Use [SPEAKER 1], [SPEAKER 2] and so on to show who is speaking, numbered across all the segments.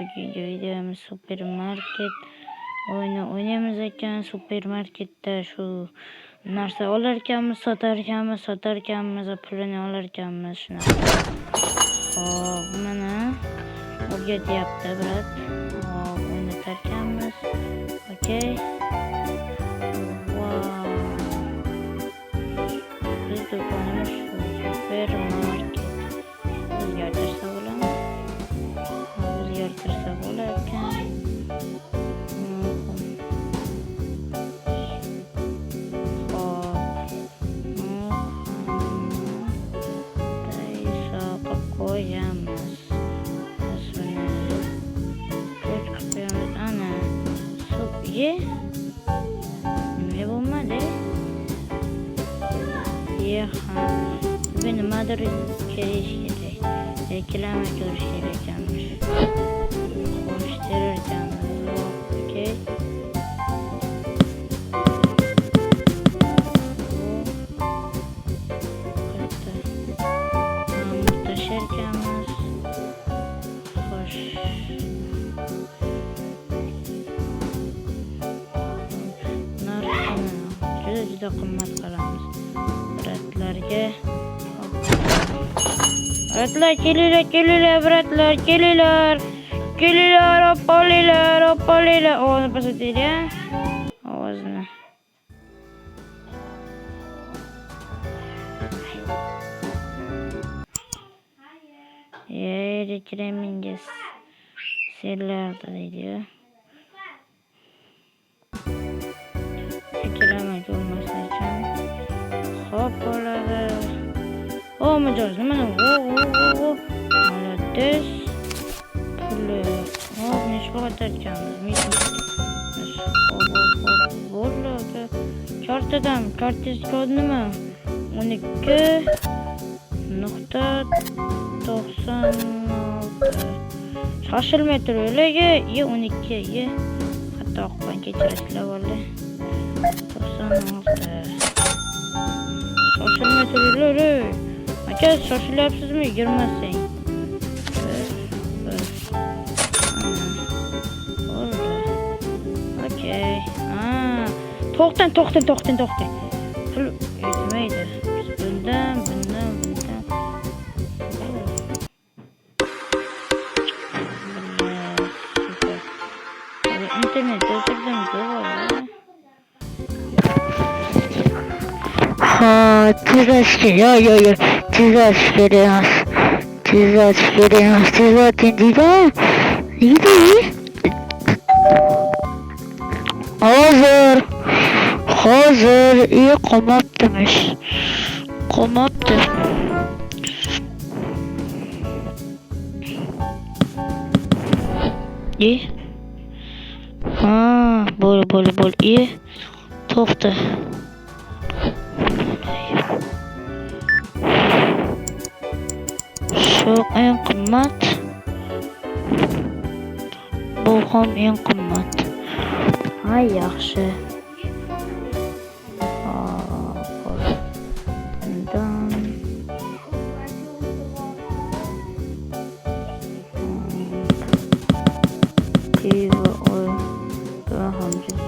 [SPEAKER 1] bugungi videomiz supermarket o'yini o'ynaymiz ekan. Supermarketda shu narsa olar ekanmiz, sotar ekanmiz, pulini olar ekanmiz shunaqa. Hop, mana o'rgatyapti brat. Hop, o'ynatar ekanmiz. Okey. Wow. Biz do'konimiz supermarket. O'zgartirsa bo'ladimi? O'zgartirsa bo'lar ekan. Qo'yamiz. Ana sup ye. Nima bo'lmadi? Buni nimadir kelish kerak. Reklama ko'rish kerak ekanmish. Qo'shtirar ekanmiz. Okey. Juda qimmat qilamiz bratlarga. Bratlar kelinglar bratlar, kelinglar oppolilar. Ovozini pasaytiring. Ovozini. Reklamingiz sizlarda deydi. Reklama olmasa uchun hop bo'ladi. Mijoz nima? Молодец. Puli. Hop, nechga qo'targanmiz? Bo'ldi. Kartadan, kartangiz kod nima? 12.96. Shoshilmay turinglar, 12. Hatto oqqan kechirasizlar vallahi. 96. Shoshilmay turinglar. Aka, shoshilyapsizmi? Girmasang. Okey. To'xtang. Pul yetmaydi. Bundan. İnternette o'tirdim ko'radi. Tezashga, yo'q. Tezash kerak emas. Tezating deydi. Hozir qolmabdimish. Qolmabdi. Bo'l. To'xta. Shu eng qimmat. Bu ham eng qimmat. Yaxshi.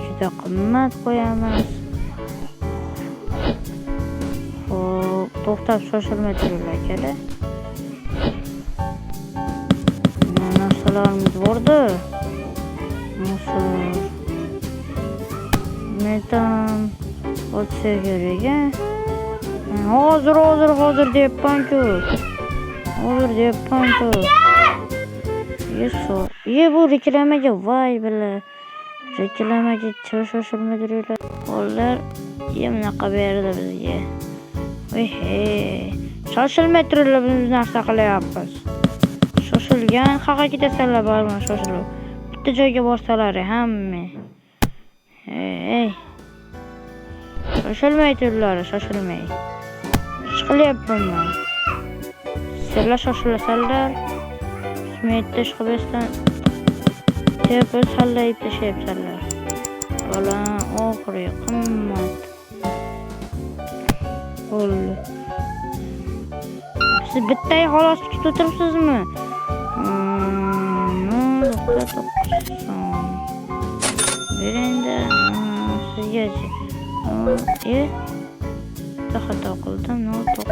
[SPEAKER 1] Juda qimmat qo'yamiz. Xo'p, to'xtab shoshilmay turinglar aka. Narsalarimiz bordi. Metan o'tsa kerak. Hozir deyapman-ku. Bu reklamaga voy bila. Reklamaga shoshilmay turinglar. Qo'llar bunaqa berdi bizga. Shoshilmay turinglar, biz narsa qilyapmiz. Shoshilgan haqqa ketasanlar, borma shoshilib. Bitta joyga borsalar hamma. Shoshilmay turinglar. Chiqyapman men. Sizlar shoshilasanlar, smetda chiqibsan. Tepib sallayib tashlayapsanlar. Bola oxiri qimmat. Bo'ldi. Siz bittayi xolos kutib o'tiribsizmi? so'm. Berenda sizgachi. Xato qildim. 9 so'm.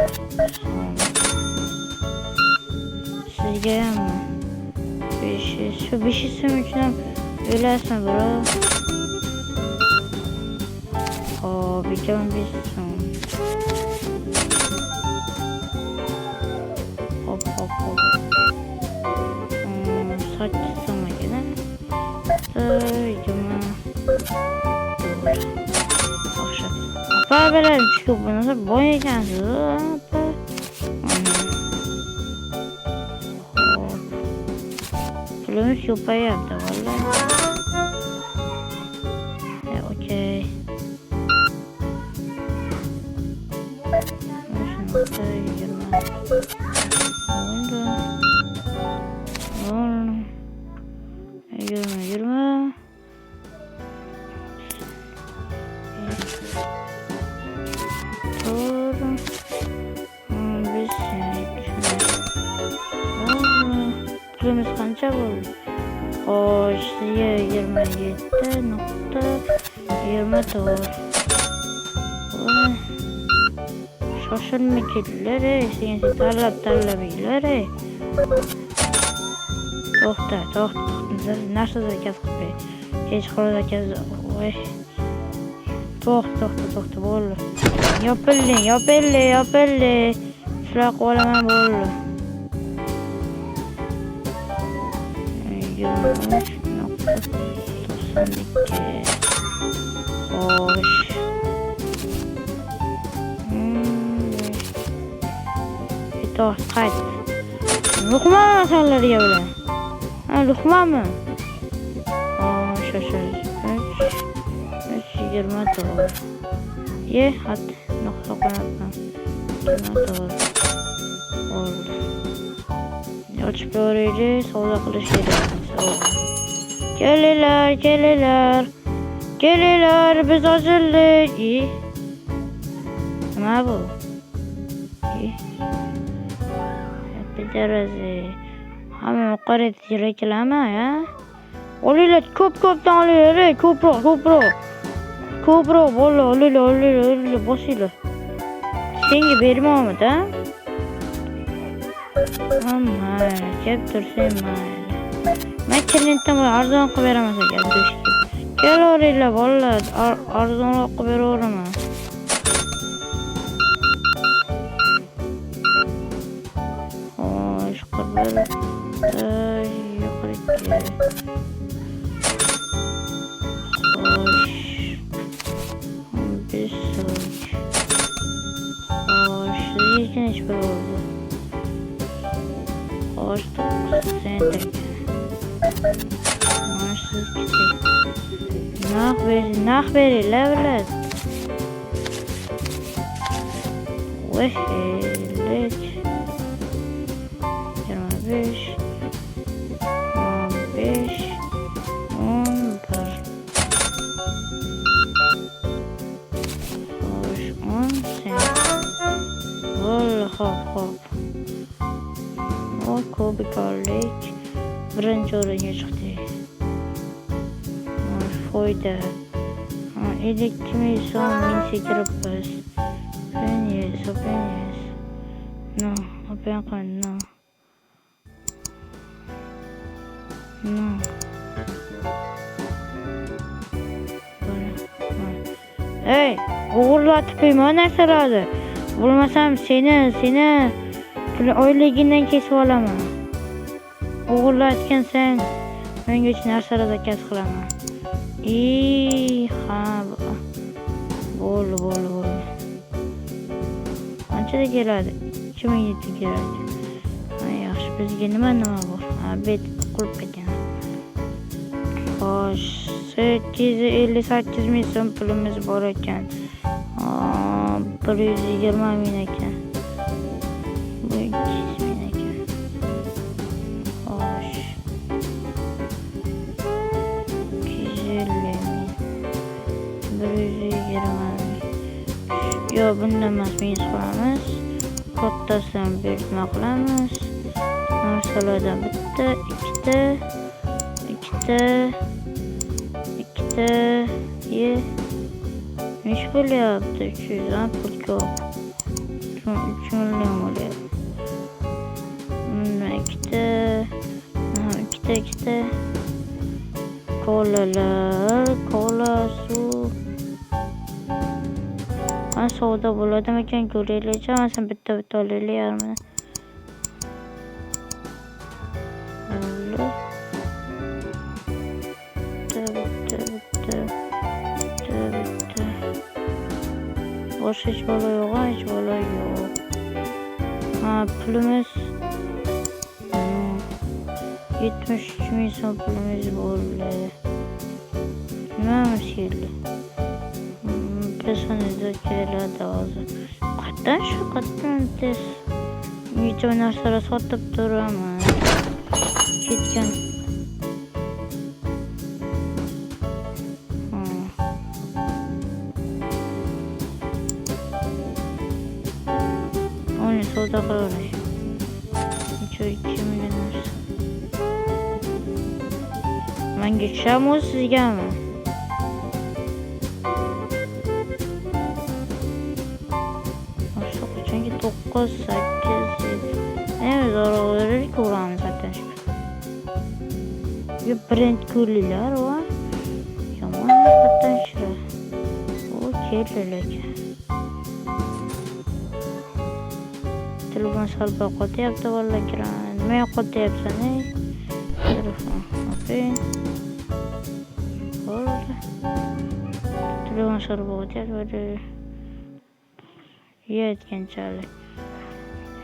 [SPEAKER 1] Sizga ham 500 so'm uchun ham o'ylasizmi, bro? Hop, 5 so'm. Hop. 8 so'm ekan. Apa bilan chiqib bo'lsa boy ekansiz, apa. Pulimiz ko'payapti, vallahi. Okey. Yirmi. Pulimiz qancha bo'ldi? Xo'sh, 27.24. Shoshilma kelinglar, sen tanlab yinglar. To'xta. Narsa zakaz qilmay. Hech qanday zakaz. Voy. To'xta, bo'ldi. Yopildi. Shular qolaman bo'ldi. 23.92. Xo'sh. Qayt. Luqma masallarga bilan. Luqmami? Shoshil. 24. Hat nuqta qo'yapman. 24. Bo'ldi. Ochib ko'raylik, savdo qilish kerak. Kelinglar, biz ochildik. Nima bu? Deraza. Hamma qaraydi reklamma, ya. Olinglar, ko'p-ko'pdan olinglar, ko'proq bo'ldi, olinglar, bosinglar. Senga bermayman-da. Mayli, kelib tursin, mayli. Men klientdan arzon qilib beraman sizga, do'st. Kelaveringlar, bolalar, arzonroq qilib beraveraman. Xo'sh, yuqoriga. Xo'sh. 15 so'm. Xo'sh, sizga necha bo'ldi? Xo'sh, 9 sent ekan. Naq beringlar, bilat. Vehlet. 25. 15. 11. Xo'sh, 10 sent. Hop. Ko'pikalik birinchi o'ringa chiqdi. Foyda. 52 so'm minsa kiribmiz. Penis. No, open qil, no. Hey, o'g'irlatib qo'yma narsalarni. Bo'lmasam seni oyligidan kesib olaman. O'g'irlatgansan, menga uch narsalar zakaz qilaman. Ha, bo'ldi. Qanchada keladi? 2700 keladi. Yaxshi, bizga nima bor? Bet qilib ketgan. Xo'sh, 858 ming so'm pulimiz bor ekan. 120 ming ekan. Bu 200 ming ekan. Xo'sh. 250 ming. 120 ming. Yo, bundan emas, minus qilamiz. Kattasini buyurtma qilamiz. Narsalardan bitta, ikkita, ikkita, nech bo'lyapti? 300 pul ko'p. 3 million bo'lyapti. Mana ikkita, kola, suv. Ana savdo bo'ladimi ekan, ko'raylik. Mana bitta olaylik yarmini. Bitta. Boshqa hech bola yo'q. Ha, pulimiz 73 ming so'm pulimiz bo'ldi. Nimamiz keldi? Personalizda keladi hozir. Qatdan tez necha narsalar sotib turaman. Ketgan. Onu savdo qilaveramiz. Necha 2 million narsa. Menga tushami, sizgami? Qachonki 9, 8, 7. Zo'ravonlik ko'ramiz zaten. Bu brend ko'lilar va yomon zaten shira. O keldilar. Telefon salba qo'yapti vallahi kiran. Nima qo'yapsan ey? Telefon. Okey. Bo'ldi. Telefon salba qo'yapti. Yetganchalik.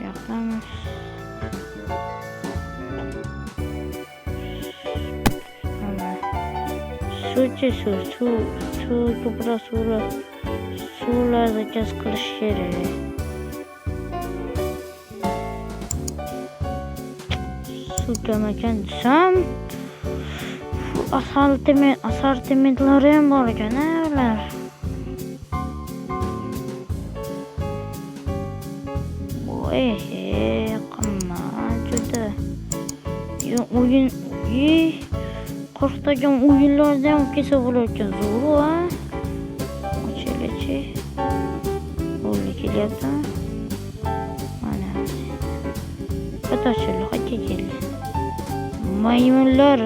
[SPEAKER 1] Yoqamiz. Suv ko'proq suvlarni gaz qilish kerak. Suv kam ekan desam, assortimentlari ham bor ekan ular. Qimmat juda. O'yin qo'rqitagan o'yinlarda ham kelsa bo'larkan zo'r, ha? Ochilichi. O'li kelyapti. Mana. Qatashili, qayerga keldi? Maymunlar.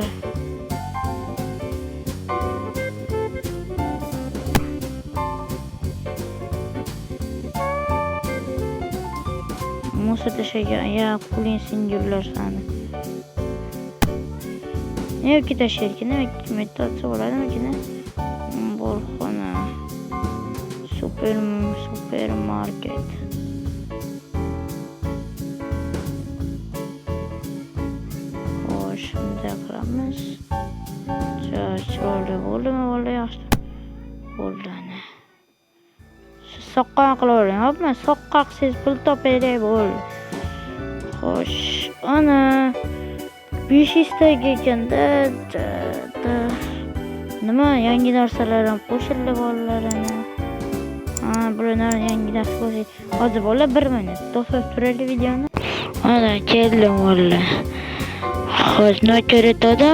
[SPEAKER 1] Musa tashagan, ya qo'ling singillar sani. Nega tashaykan? Metatsa bo'ladimi? Boloxona. Supermarket. Shunday qilamiz. Chiroyli bo'ldimi? Bo'ldi, yaxshi. Bo'ldani. Soqqon qilavering, hopmi? Soqqaqsiz pul topaylik bo'ldi. Xo'sh, ana 500 taga ekanda. Nima yangi narsalar ham qo'shildi bolalarga. Bular yangi narsa qo'shildi. Hozir bolalar 1 minut to'xtab turaylik videoni. Ana keldim bolalar. Xo'sh, nochoritada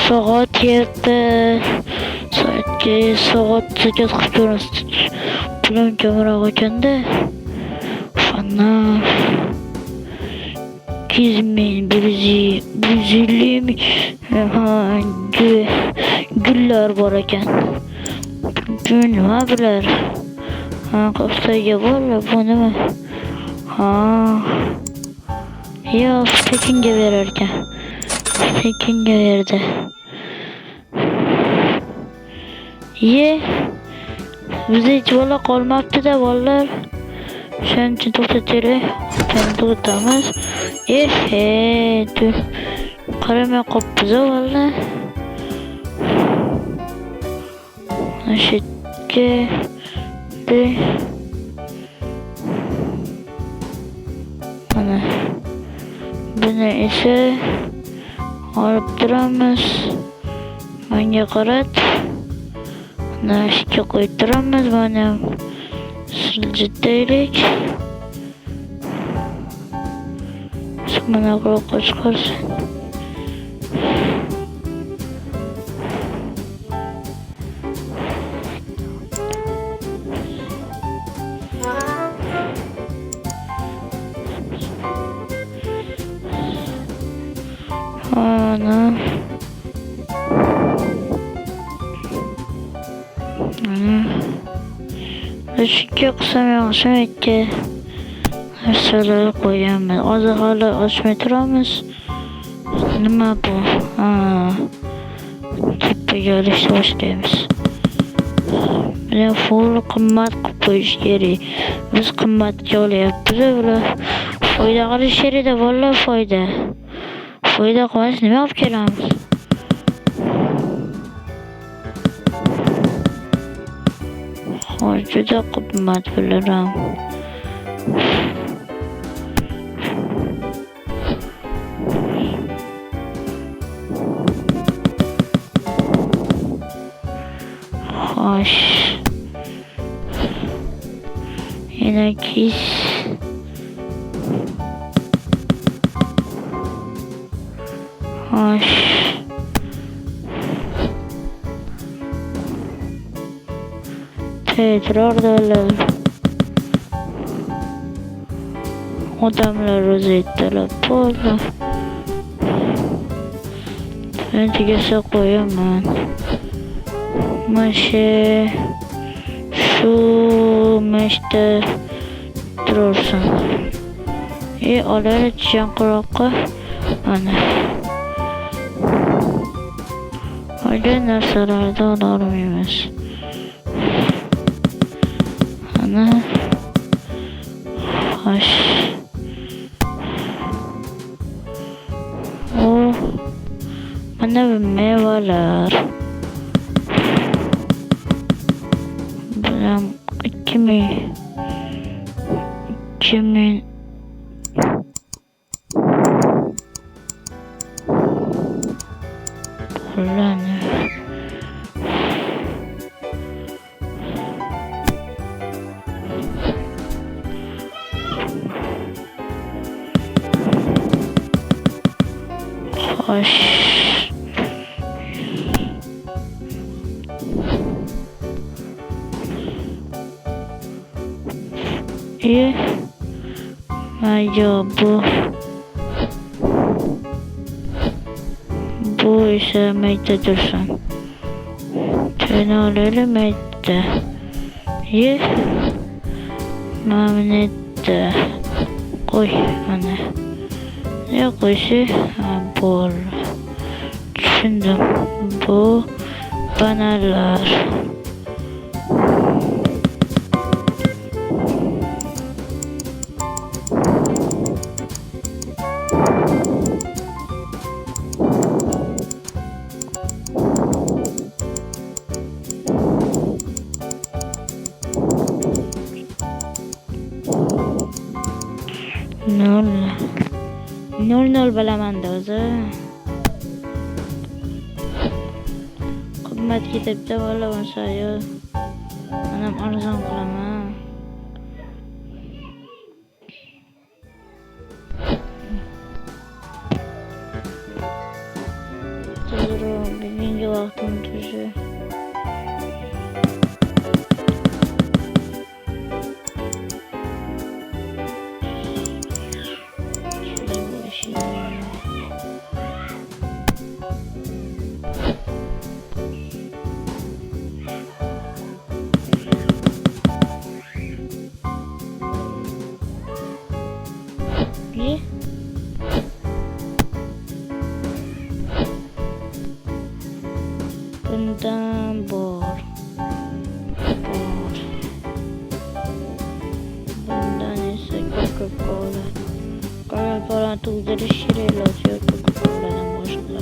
[SPEAKER 1] soat 7 soat 8 qilib pulim kamroq ekanda. Ana 250 gullar bor ekan. Nima bular? Qoftaga borlar, bu nima? Yo'q, sekinga berar ekan. Sekinga berdi. Bizda hech bola qolmabdi-da, bolalar. Shuning uchun to'xtataylik. To'xtatamiz. Dur. Qaramay qolibmiz, bolalar. Ashitga mana buni esa olib turamiz. Menga qarat. Nashga qo'yib turamiz. Mana siljitaylik. Mana quloqqa chiqarsin. Ana. Eshikka qisam yaxshimi ikki narsalar qo'yamiz. Hozir hali ochmay turamiz. Nima bu? Tepaga olishni boshlaymiz. Full qimmat qilib qo'yish kerak. Biz qimmatga olyapmiz bular. Foyda qilish kerak-da, vallahi foyda. Foyda qilmas nima olib kelamiz? Juda qimmat bilaram. Xo'sh. Yana kis. Xo'sh. Tekrarlar. Odamlar o'zi aytdilar bo'ldi. Men tegasa qo'yaman. Shu mashta tursin. Olar chanqroqqa ana. Qolgan narsalarni olmaymiz. Ana. Xo'sh. Mana bu mevalar. Buram 2000 Ulan. Xo'sh. Bu ise mayda dursun. Tüynaları mayda. Mamnette. Koy ana. Ne koysa bol. Düşündüm. Bu banalar. Nol bilaman da o'zi. Qimmat ketibdi valla bo'lsa yo. Menam arzon qilaman. Tezroq bugungi vaqtim tushi. Bundan bor. Bundan ise Coca-Cola. Coca-Cola tug'dirish kerak Coca-Coladan boshqa.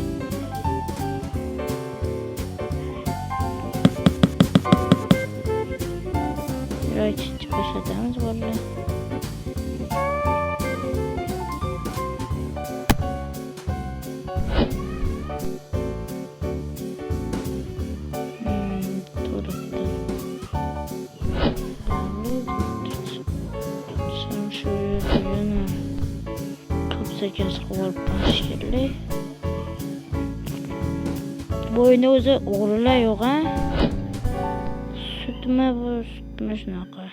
[SPEAKER 1] Yo'q, ko'rsatamiz bolalar. Sekiz quvur pashkirli. Bu oyunda o'zi o'g'rilar yo'q ha. Sutma bu, sutma shunaqa.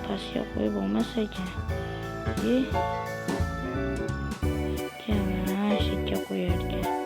[SPEAKER 1] Pastga qo'yib bo'lmas ekan. Kamera bu yerga.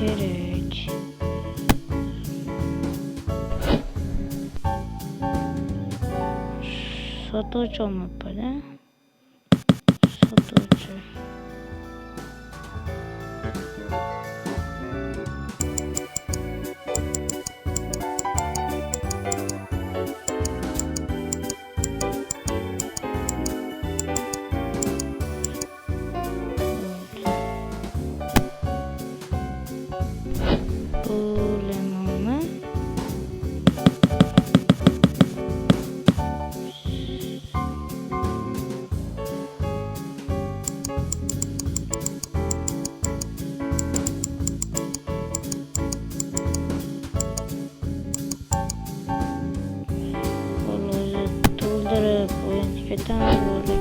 [SPEAKER 1] Gerek. Satıcı mı böyle? Satıcı. Oyun böyle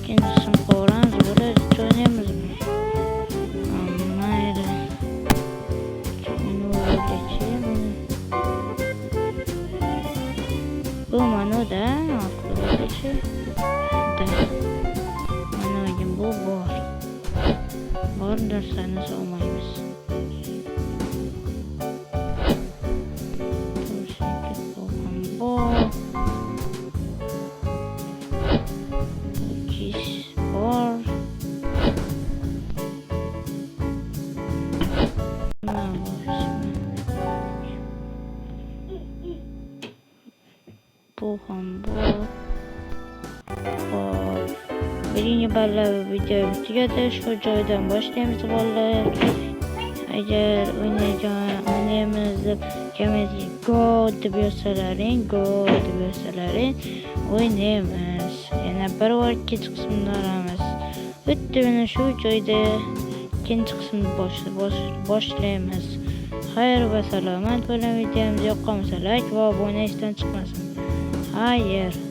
[SPEAKER 1] ikincisini koyarız böyle oynayamız mı? Amaydı. Bunu böyle geçeyim. Bu manu da aklı geçi. Da. Manu bu bor. Bor derseniz olmayız. Bu ham bu. Birinci balla video tugadi. Şu joydan boshlaymiz bolalar. Agar o'ynaymiz deb kamasiga go deb yozsalaring, o'ynaymiz. Yana bir bor ikkinchi qismini olamiz. Bitta mana shu joyda ikkinchi qismni boshlaymiz. Xayr va salomat bo'ling. Videomiz yoqqan bo'lsa like va obuna etishdan chiqmasin. Xayr.